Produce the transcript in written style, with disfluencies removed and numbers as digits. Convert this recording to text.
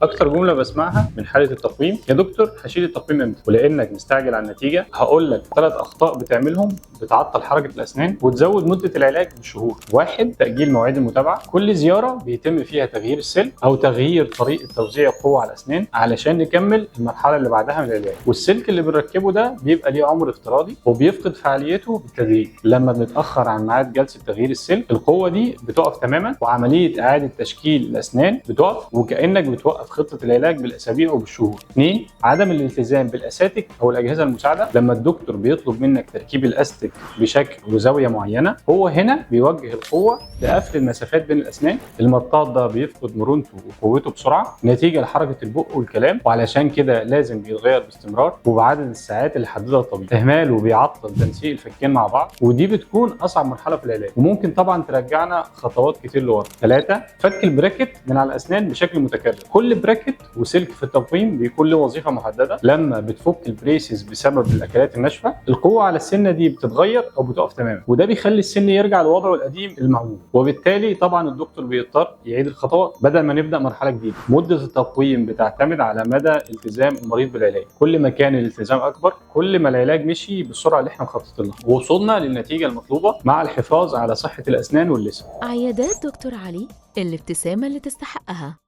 اكتر جمله بسمعها من حاله التقويم: يا دكتور هشيل التقويم امتى؟ ولانك مستعجل على النتيجه هقول لك 3 اخطاء بتعملهم بتعطل حركه الاسنان وتزود مده العلاج بشهور. 1. تاجيل مواعيد المتابعه. كل زياره بيتم فيها تغيير السلك او تغيير طريقه توزيع القوه على الاسنان علشان نكمل المرحله اللي بعدها من العلاج، والسلك اللي بنركبه ده بيبقى ليه عمر افتراضي وبيفقد فعاليته بالتدريج. لما بنتاخر عن ميعاد جلسه تغيير السلك القوه دي بتقف تماما وعمليه اعاده تشكيل الاسنان بتقف، وكانك بتوقف خطه العلاج بالاسابيع وبالشهور. 2. عدم الالتزام بالاساتك او الاجهزه المساعده. لما الدكتور بيطلب منك تركيب الاستك بشكل وزاويه معينه، هو هنا بيوجه القوه لقفل المسافات بين الاسنان. المطاط ده بيفقد مرونته وقوته بسرعه نتيجه لحركه البق والكلام، وعلشان كده لازم بيتغير باستمرار وبعدد الساعات اللي حددها الطبيب. اهماله بيعطل تنسيق الفكين مع بعض، ودي بتكون اصعب مرحله في العلاج وممكن طبعا ترجعنا خطوات كتير لورا. 3. فك البراكت من على الاسنان بشكل متكرر. كل براكت وسلك في التقويم بيكون له وظيفه محدده. لما بتفك البريسز بسبب الاكلات الناشفه القوه على السنه دي بتتغير او بتقف تماما، وده بيخلي السن يرجع لوضعه القديم المعمول، وبالتالي طبعا الدكتور بيضطر يعيد الخطوات بدل ما نبدا مرحله جديده. مده التقويم بتعتمد على مدى التزام المريض بالعلاج. كل ما كان الالتزام اكبر كل ما العلاج مشي بالسرعه اللي احنا مخططين لها ووصلنا للنتيجه المطلوبه مع الحفاظ على صحه الاسنان واللسان. عيادات دكتور علي، الابتسامة اللي تستحقها.